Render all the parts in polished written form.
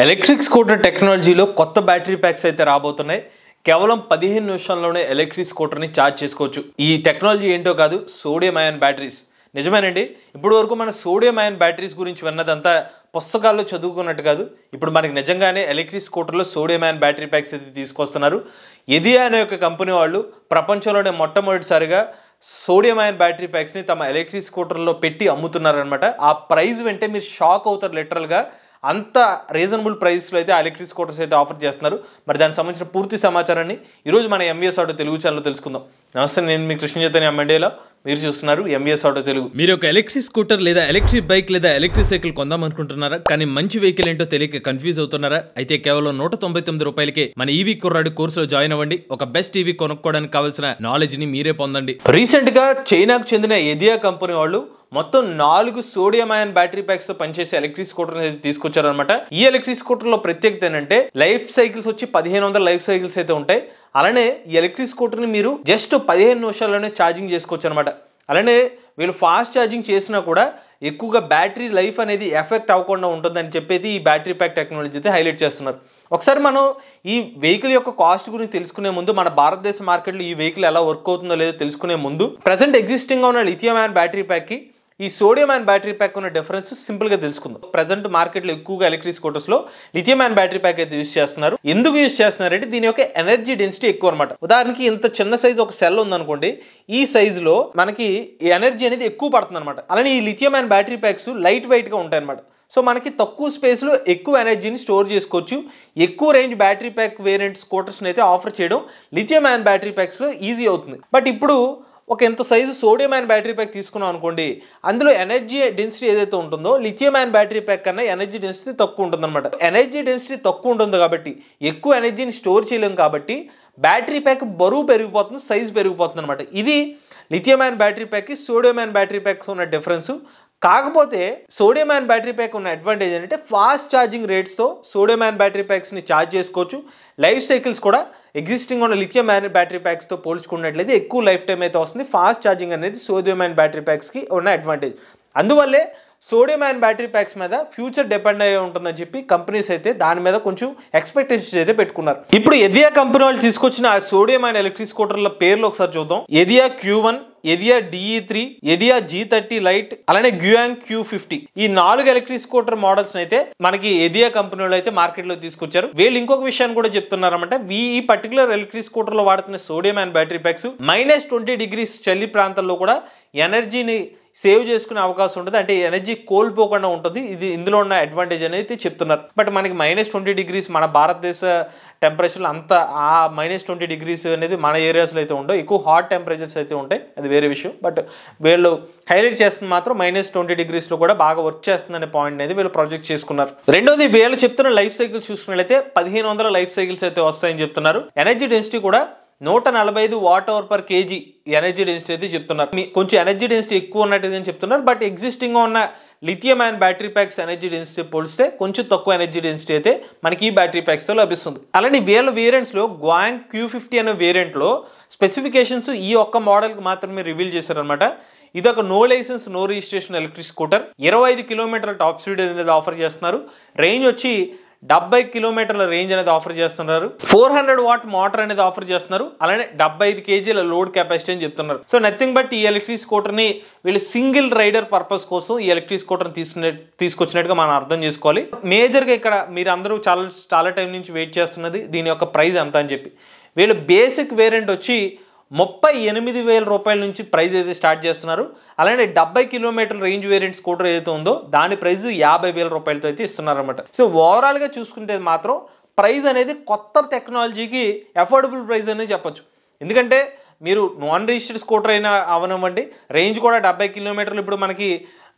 Electric scooter టెక్నాలజీలో కొత్త battery packs అయితే రాబోతున్నాయి. కేవలం 15 నిమిషాల్లోనే ఎలక్ట్రిక్ స్కూటర్ని ఛార్జ్ చేసుకోవచ్చు. ఈ టెక్నాలజీ ఏంటో కాదు, సోడియం అయాన్ బ్యాటరీస్. నిజమేనండి, ఇప్పుడు వరకు మన సోడియం అయాన్ బ్యాటరీస్ గురించి విన్నదంతా పుస్తకాల్లో చదువుకున్నట్టు కాదు. ఇప్పుడు మనకి నిజంగానే ఎలక్ట్రిక్ స్కూటర్లో సోడియం అయాన్ బ్యాటరీ ప్యాక్స్ అయితే తీసుకొస్తున్నారు. ఎదియా అనే ఒక కంపెనీ వాళ్ళు ప్రపంచంలోనే మొట్టమొదటిసారిగా సోడియం అయాన్ బ్యాటరీ ప్యాక్స్ని తమ ఎలక్ట్రిక్ స్కూటర్లో పెట్టి అమ్ముతున్నారనమాట. ఆ ప్రైస్ వెంటే మీరు షాక్ అవుతారు. లిటరల్గా అంత రీజనబుల్ ప్రైస్లో అయితే ఎలక్ట్రిక్ స్కూటర్స్ అయితే ఆఫర్ చేస్తున్నారు. మరి దానికి సంబంధించిన పూర్తి సమాచారాన్ని ఈరోజు మన ఎంవీఎస్ ఆటో తెలుగు ఛానల్లో తెలుసుకుందాం. నమస్తే, నేను మీ కృష్ణ చైతన్య మండేలో, మీరు చూస్తున్నారు ఎంవీఎస్ ఆటో తెలుగు. మీరు ఒక ఎలక్ట్రిక్ స్కూటర్ లేదా ఎలక్ట్రిక్ బైక్ లేదా ఎలక్ట్రిక్ సైకిల్ కొందాం అనుకుంటున్నారా? కానీ మంచి వెహికల్ ఏంటో తెలియక కన్ఫ్యూజ్ అవుతున్నారా? అయితే కేవలం 199 రూపాయలకే మన ఈవీ కుర్రాడు కోర్సులో జాయిన్ అవ్వండి. ఒక బెస్ట్ ఈవీ కొనుక్కోవడానికి కావాల్సిన నాలెడ్జ్ ని మీరే పొందండి. రీసెంట్ గా చైనాకు చెందిన ఎదియా కంపెనీ వాళ్ళు మొత్తం 4 సోడియం అయాన్ బ్యాటరీ ప్యాక్స్ తో పనిచేసే ఎలక్ట్రిక్ స్కూటర్ అయితే తీసుకొచ్చారనమాట. ఈ ఎలక్ట్రిక్ స్కూటర్ లో ప్రత్యేకత ఏంటంటే లైఫ్ సైకిల్స్ వచ్చి 1500 లైఫ్ సైకిల్స్ అయితే ఉంటాయి. అలానే ఈ ఎలక్ట్రిక్ స్కూటర్ ని మీరు జస్ట్ 15 నిమిషాల్లోనే ఛార్జింగ్ చేసుకోవచ్చు అనమాట. అలానే వీళ్ళు ఫాస్ట్ ఛార్జింగ్ చేసినా కూడా ఎక్కువగా బ్యాటరీ లైఫ్ అనేది ఎఫెక్ట్ అవ్వకుండా ఉంటుందని చెప్పేది ఈ బ్యాటరీ ప్యాక్ టెక్నాలజీ అయితే హైలైట్ చేస్తున్నారు. ఒకసారి మనం ఈ వెహికల్ యొక్క కాస్ట్ గురించి తెలుసుకునే ముందు, మన భారతదేశ మార్కెట్లో ఈ వెహికల్ ఎలా వర్క్ అవుతుందో లేదో తెలుసుకునే ముందు, ప్రజెంట్ ఎగ్జిస్టింగ్ ఉన్న లిథియం అయాన్ బ్యాటరీ ప్యాక్కి ఈ సోడియం అయాన్ బ్యాటరీ ప్యాక్ ఉన్న డిఫరెన్స్ సింపుల్ గా తెలుసుకుందాం. ప్రజెంట్ మార్కెట్లో ఎక్కువగా ఎలక్ట్రిక్ స్కూటర్స్ లో లిథియం అయాన్ బ్యాటరీ ప్యాక్ అయితే యూజ్ చేస్తున్నారు. ఎందుకు యూజ్ చేస్తున్నారంటే దీని యొక్క ఎనర్జీ డెన్సిటీ ఎక్కువ అనమాట. ఉదాహరణకి ఇంత చిన్న సైజ్ ఒక సెల్ ఉందనుకోండి, ఈ సైజ్ లో మనకి ఎనర్జీ అనేది ఎక్కువ పడుతుంది అనమాట. అలానే ఈ lithium ion battery packs light weight గా ఉంటాయి అనమాట. సో మనకి తక్కువ స్పేస్లో ఎక్కువ ఎనర్జీని స్టోర్ చేసుకోవచ్చు. ఎక్కువ రేంజ్ బ్యాటరీ ప్యాక్ వేరియంట్ స్కూటర్స్ని అయితే ఆఫర్ చేయడం లిథియం అయాన్ బ్యాటరీ ప్యాక్స్లో ఈజీ అవుతుంది. బట్ ఇప్పుడు ఒక ఎంత size sodium ion battery pack తీసుకున్నాం అనుకోండి, అందులో ఎనర్జీ డెన్సిటీ ఏదైతే ఉంటుందో లిథియం అయాన్ బ్యాటరీ ప్యాక్ కన్నా ఎనర్జీ డెన్సిటీ తక్కువ ఉంటుందన్నమాట. ఎనర్జీ డెన్సిటీ తక్కువ ఉంటుంది కాబట్టి ఎక్కువ ఎనర్జీని స్టోర్ చేయలేం కాబట్టి బ్యాటరీ ప్యాక్ బరువు పెరిగిపోతుంది, సైజు పెరిగిపోతుంది అనమాట. ఇది లిథియం అయాన్ బ్యాటరీ ప్యాక్కి సోడియం అయాన్ బ్యాటరీ ప్యాక్ ఉన్న డిఫరెన్స్. కాకపోతే సోడియం అయాన్ బ్యాటరీ ప్యాక్ ఉన్న అడ్వాంటేజ్ ఏంటంటే ఫాస్ట్ ఛార్జింగ్ రేట్స్తో సోడియం అయాన్ బ్యాటరీ ప్యాక్స్ని ఛార్జ్ చేసుకోవచ్చు. లైఫ్ సైకిల్స్ కూడా ఎగ్జిస్టింగ్ ఉన్న లిథియం అయాన్ బ్యాటరీ ప్యాక్స్తో పోల్చుకున్నట్లయితే ఎక్కువ లైఫ్ టైం అయితే వస్తుంది. ఫాస్ట్ ఛార్జింగ్ అనేది సోడియం అయాన్ బ్యాటరీ ప్యాక్స్కి ఉన్న అడ్వాంటేజ్. అందువల్లే సోడియం అయాన్ బ్యాటరీ ప్యాక్స్ మీద ఫ్యూచర్ డిపెండ్ అయ్యి ఉంటుందని చెప్పి కంపెనీస్ అయితే దాని మీద కొంచెం ఎక్స్పెక్టేషన్స్ అయితే పెట్టుకున్నారు. ఇప్పుడు ఎదియా కంపెనీ వాళ్ళు తీసుకొచ్చిన ఆ సోడియం అయాన్ ఎలక్ట్రిక్ స్కూటర్ల పేర్లు ఒకసారి చూద్దాం. ఎదియా Q1, ఎదియా DE3, ఎదియా G30 లైట్, అలానే గ్యూయాంగ్ Q50. ఈ 4 ఎలక్ట్రిక్ స్కూటర్ మోడల్స్ అయితే మనకి ఎదియా కంపెనీ వాళ్ళు అయితే మార్కెట్ లో తీసుకొచ్చారు. వీళ్ళు ఇంకొక విషయాన్ని కూడా చెప్తున్నారన్నమాట. ఈ పర్టికులర్ ఎలక్ట్రిక్ స్కూటర్ లో వాడుతున్న sodium ion battery packs -20 degrees చలి ప్రాంతాల్లో కూడా ఎనర్జీని సేవ్ చేసుకునే అవకాశం ఉంటుంది. అంటే ఎనర్జీ కోల్పోకుండా ఉంటుంది. ఇది ఇందులో ఉన్న అడ్వాంటేజ్ అనేది చెప్తున్నారు. బట్ మనకి -20 degrees మన భారతదేశ టెంపరేచర్లో అంత ఆ -20 degrees అనేది మన ఏరియాస్లో అయితే ఉండవు. ఎక్కువ హాట్ టెంపరేచర్స్ అయితే ఉంటాయి, అది వేరే విషయం. బట్ వీళ్ళు హైలైట్ చేస్తుంది మాత్రం -20 degrees లో కూడా బాగా వర్క్ చేస్తుందనే పాయింట్ అనేది వీళ్ళు ప్రొజెక్ట్ చేసుకున్నారు. రెండోది, వీళ్ళు చెప్తున్న లైఫ్ సైకిల్ చూసుకున్నట్లయితే 1500 లైఫ్ సైకిల్స్ అయితే వస్తాయని చెప్తున్నారు. ఎనర్జీ డెన్సిటీ కూడా 145 Wh/kg ఎనర్జీ డెన్సిటీ అయితే చెప్తున్నారు. కొంచెం ఎనర్జీ డెన్సిటీ ఎక్కువ ఉన్నట్టుగా చెప్తున్నారు. బట్ ఎగ్జిస్టింగ్ ఉన్న lithium ion battery packs energy density పోలిస్తే కొంచెం తక్కువ ఎనర్జీ డెన్సిటీ అయితే మనకి ఈ బ్యాటరీ ప్యాక్స్తో లభిస్తుంది. అలానే వీళ్ళ వేరియంట్స్లో గ్యూయాంగ్ Q50 అనే వేరియంట్లో స్పెసిఫికేషన్స్ ఈ ఒక్క మోడల్కి మాత్రమే రివీల్ చేశారనమాట. ఇది ఒక no licence no registration electric scooter. 25 కిలోమీటర్ల టాప్ స్పీడ్ అనేది ఆఫర్ చేస్తున్నారు. రేంజ్ వచ్చి 70 కిలోమీటర్ల రేంజ్ అనేది ఆఫర్ చేస్తున్నారు. 400 వాట్ మోటార్ అనేది ఆఫర్ చేస్తున్నారు. అలానే 75 kgల లోడ్ కెపాసిటీ అని చెప్తున్నారు. సో నథింగ్ బట్ ఈ ఎలక్ట్రిక్ స్కూటర్ని వీళ్ళు సింగిల్ రైడర్ పర్పస్ కోసం ఈ ఎలక్ట్రిక్ స్కూటర్ని తీసుకొచ్చినట్టుగా మనం అర్థం చేసుకోవాలి. మేజర్గా ఇక్కడ మీరు అందరూ చాలా టైం నుంచి వెయిట్ చేస్తున్నది దీని యొక్క ప్రైస్ ఎంత అని చెప్పి. వీళ్ళు బేసిక్ వేరియంట్ వచ్చి 38,000 రూపాయల నుంచి ప్రైస్ అయితే స్టార్ట్ చేస్తున్నారు. అలానే 70 కిలోమీటర్ల రేంజ్ వేరియంట్ స్కూటర్ ఏదైతే ఉందో దాని ప్రైస్ 50,000 రూపాయలతో అయితే ఇస్తున్నారు అనమాట. సో ఓవరాల్గా చూసుకుంటే మాత్రం ప్రైస్ అనేది కొత్త టెక్నాలజీకి అఫోర్డబుల్ ప్రైస్ అనేది చెప్పొచ్చు. ఎందుకంటే మీరు నాన్ రిజిస్టర్డ్ స్కూటర్ అయినా అవనివ్వండి, రేంజ్ కూడా 70 కిలోమీటర్లు. ఇప్పుడు మనకి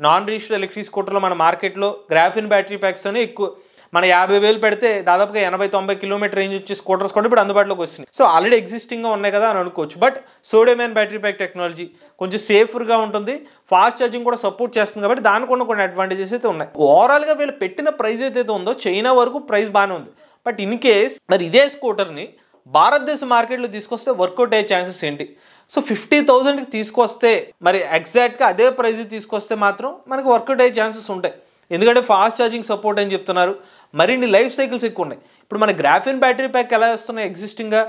నాన్ రిజిస్టర్డ్ ఎలక్ట్రిక్ స్కూటర్లో మన మార్కెట్లో గ్రాఫిన్ బ్యాటరీ ప్యాక్స్తోనే ఎక్కువ మన 50,000 పెడితే దాదాపుగా 80-90 కిలోమీటర్ రేంజ్ వచ్చే స్కూటర్స్ కూడా ఇప్పుడు అందుబాటులోకి వస్తున్నాయి. సో ఆల్రెడీ ఎగ్జిస్టింగ్గా ఉన్నాయి కదా అని అనుకోవచ్చు. But sodium ion battery pack technology కొంచెం సేఫ్గా ఉంటుంది, ఫాస్ట్ ఛార్జింగ్ కూడా సపోర్ట్ చేస్తుంది కాబట్టి దానికి కొన్ని అడ్వాంటేజెస్ అయితే ఉన్నాయి. ఓవరాల్గా వీళ్ళు పెట్టిన ప్రైస్ అయితే ఉందో చైనా వరకు ప్రైస్ బాగానే ఉంది. బట్ ఇన్ కేస్ మరి ఇదే స్కూటర్ని భారతదేశ మార్కెట్లో తీసుకొస్తే వర్కౌట్ అయ్యే ఛాన్సెస్ ఏంటి? సో 50,000కి తీసుకొస్తే మరి ఎగ్జాక్ట్గా అదే ప్రైస్ తీసుకొస్తే మాత్రం మనకు వర్కౌట్ అయ్యే ఛాన్సెస్ ఉంటాయి. ఎందుకంటే ఫాస్ట్ ఛార్జింగ్ సపోర్ట్ అని చెప్తున్నారు. మరిన్ని లైఫ్ సైకిల్స్ ఎక్కువ ఉన్నాయి. ఇప్పుడు మన గ్రాఫిన్ బ్యాటరీ ప్యాక్ ఎలా వస్తున్నాయి ఎగ్జిస్టింగ్గా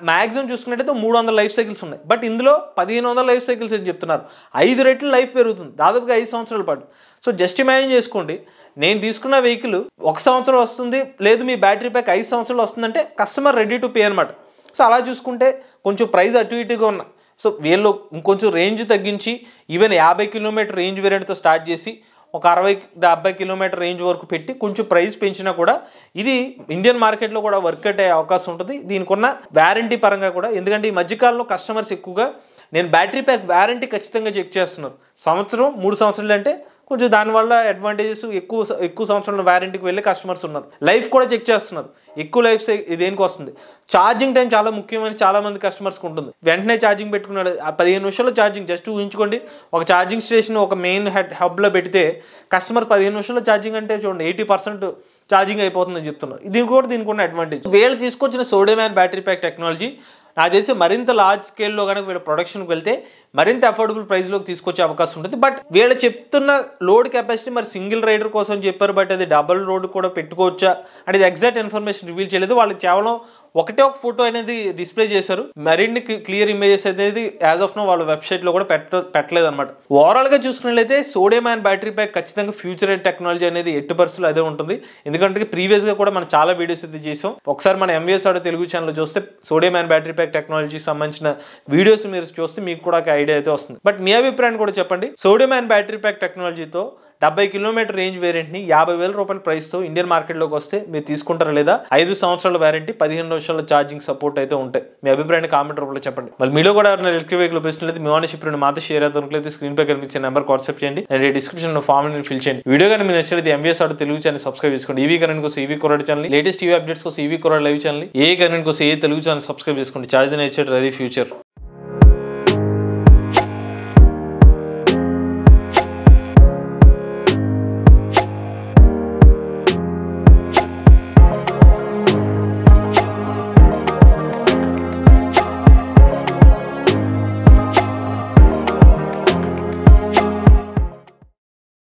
మ్యాక్సిమం చూసుకున్నట్టయితే 300 లైఫ్ సైకిల్స్ ఉన్నాయి. బట్ ఇందులో 1500 లైఫ్ సైకిల్స్ అని చెప్తున్నారు. 5 రెట్లు లైఫ్ పెరుగుతుంది, దాదాపుగా 5 సంవత్సరాల పాటు. సో జస్ట్ ఇమాజిన్ చేసుకోండి, నేను తీసుకున్న వెహికల్ 1 సంవత్సరం వస్తుంది, లేదు మీ బ్యాటరీ ప్యాక్ 5 సంవత్సరాలు వస్తుందంటే కస్టమర్ రెడీ టు పే అనమాట. సో అలా చూసుకుంటే కొంచెం ప్రైస్ అటు ఇటుగా ఉన్నాయి. సో వీళ్ళు ఇంకొంచెం రేంజ్ తగ్గించి ఈవెన్ 50 కిలోమీటర్ రేంజ్ వేరియంట్తో స్టార్ట్ చేసి ఒక 60-70 కిలోమీటర్ రేంజ్ వరకు పెట్టి కొంచెం ప్రైస్ పెంచినా కూడా ఇది ఇండియన్ మార్కెట్లో కూడా వర్క్ అయ్యే అవకాశం ఉంటుంది. దీనికి ఉన్న వ్యారంటీ పరంగా కూడా, ఎందుకంటే ఈ మధ్యకాలంలో కస్టమర్స్ ఎక్కువగా నేను బ్యాటరీ ప్యాక్ వ్యారంటీ ఖచ్చితంగా చెక్ చేస్తున్నారు. 3 సంవత్సరాలు అంటే కొంచెం దానివల్ల అడ్వాంటేజెస్ ఎక్కువ సంవత్సరాల వ్యారంటీకి వెళ్ళే కస్టమర్స్ ఉన్నారు. లైఫ్ కూడా చెక్ చేస్తున్నారు, ఎక్కువ లైఫ్ దేనికి వస్తుంది. ఛార్జింగ్ టైం చాలా ముఖ్యమైన చాలా మంది కస్టమర్స్కి ఉంటుంది. వెంటనే ఛార్జింగ్ పెట్టుకున్నాడు, ఆ 15 నిమిషాల్లో ఛార్జింగ్. జస్ట్ ఊహించుకోండి, ఒక ఛార్జింగ్ స్టేషన్ ఒక మెయిన్ హబ్లో పెడితే కస్టమర్ 15 నిమిషాల్లో ఛార్జింగ్ అంటే చూడండి 80% ఛార్జింగ్ అయిపోతుందని చెప్తున్నారు. దీనికి ఉన్న అడ్వాంటేజ్. వీళ్ళు తీసుకొచ్చిన sodium ion battery pack technology నాకు తెలిసి మరింత లార్జ్ స్కేల్లో కనుక వీళ్ళ ప్రొడక్షన్కి వెళ్తే మరింత అఫోర్డబుల్ ప్రైస్లోకి తీసుకొచ్చే అవకాశం ఉంటుంది. బట్ వీళ్ళు చెప్తున్న లోడ్ కెపాసిటీ మరి సింగిల్ రైడర్ కోసం చెప్పారు, బట్ అది డబుల్ రోడ్ కూడా పెట్టుకోవచ్చా అనేది ఎగ్జాక్ట్ ఇన్ఫర్మేషన్ రివీల్ చేయలేదు. వాళ్ళకి కేవలం ఒక ఫోటో అనేది డిస్ప్లే చేశారు, మరిన్ని క్లియర్ ఇమేజెస్ అనేది యాజ్ ఆఫ్ నో వాళ్ళ వెబ్సైట్లో కూడా పెట్టలేదు అనమాట. ఓవరాల్గా చూసుకున్నట్లయితే సోడియం అయాన్ బ్యాటరీ ప్యాక్ ఖచ్చితంగా ఫ్యూచర్ అండ్ టెక్నాలజీ అనేది ఎట్టి పరిస్థితులు అదే ఉంటుంది. ఎందుకంటే ప్రీవియస్గా కూడా మనం చాలా వీడియోస్ అయితే చేసాం. ఒకసారి మన ఎంవిఎస్ ఆడియో తెలుగు ఛానల్ చూస్తే సోడియం అయాన్ బ్యాటరీ ప్యాక్ టెక్నాలజీకి సంబంధించిన వీడియోస్ మీరు చూస్తే మీకు కూడా ఒక ఐడియా అయితే వస్తుంది. బట్ మీ అభిప్రాయాన్ని కూడా చెప్పండి. సోడియం అయాన్ బ్యాటరీ ప్యాక్ టెక్నాలజీతో 70 కిలోమీటర్ రేంజ్ వేరియంట్ని 50,000 రూపాయల ప్రైస్తో ఇండియన్ మార్కెట్లోకి వస్తే మీరు తీసుకుంటారా లేదా? 5 సంవత్సరాల వ్యారంటీ, 15 నిమిషాల ఛార్జింగ్ సపోర్ట్ అయితే ఉంటాయి. మీ అభిప్రాయాన్ని కామెంట్ రూపంలో చెప్పండి. మళ్ళీ మీలో కూడా ఎలక్ట్రిక్ వెహికల్ ఉపయోగిస్తున్నట్లయితే మీ ఓనర్షిప్ మాతో షేర్ అవుతున్నట్లయితే స్క్రీన్ పై కనిపించే నెంబర్ వాట్సాప్ చేయండి, అండ్ డిస్క్రిప్షన్ ఫామ్ ఫిల్ చేయండి. వీడియో కానీ మీరు నచ్చినట్లయితే MVS audio Telugu channel subscribe చేసుకోండి. ఈవీ కరెంట్ కోసం ఈవీ కొరడ్ ఛానల్, లేటెస్ట్ టీవీ అప్డేట్స్ కోసం ఈవీ కొరడ్ లైవ్ ఛానల్, ఏ కరెంట్ కోసం ఏ తెలుగు ఛానల్ సబ్స్క్రైబ్ చేసుకోండి. ఛార్జ్ నేచర్ అది ఫ్యూచర్.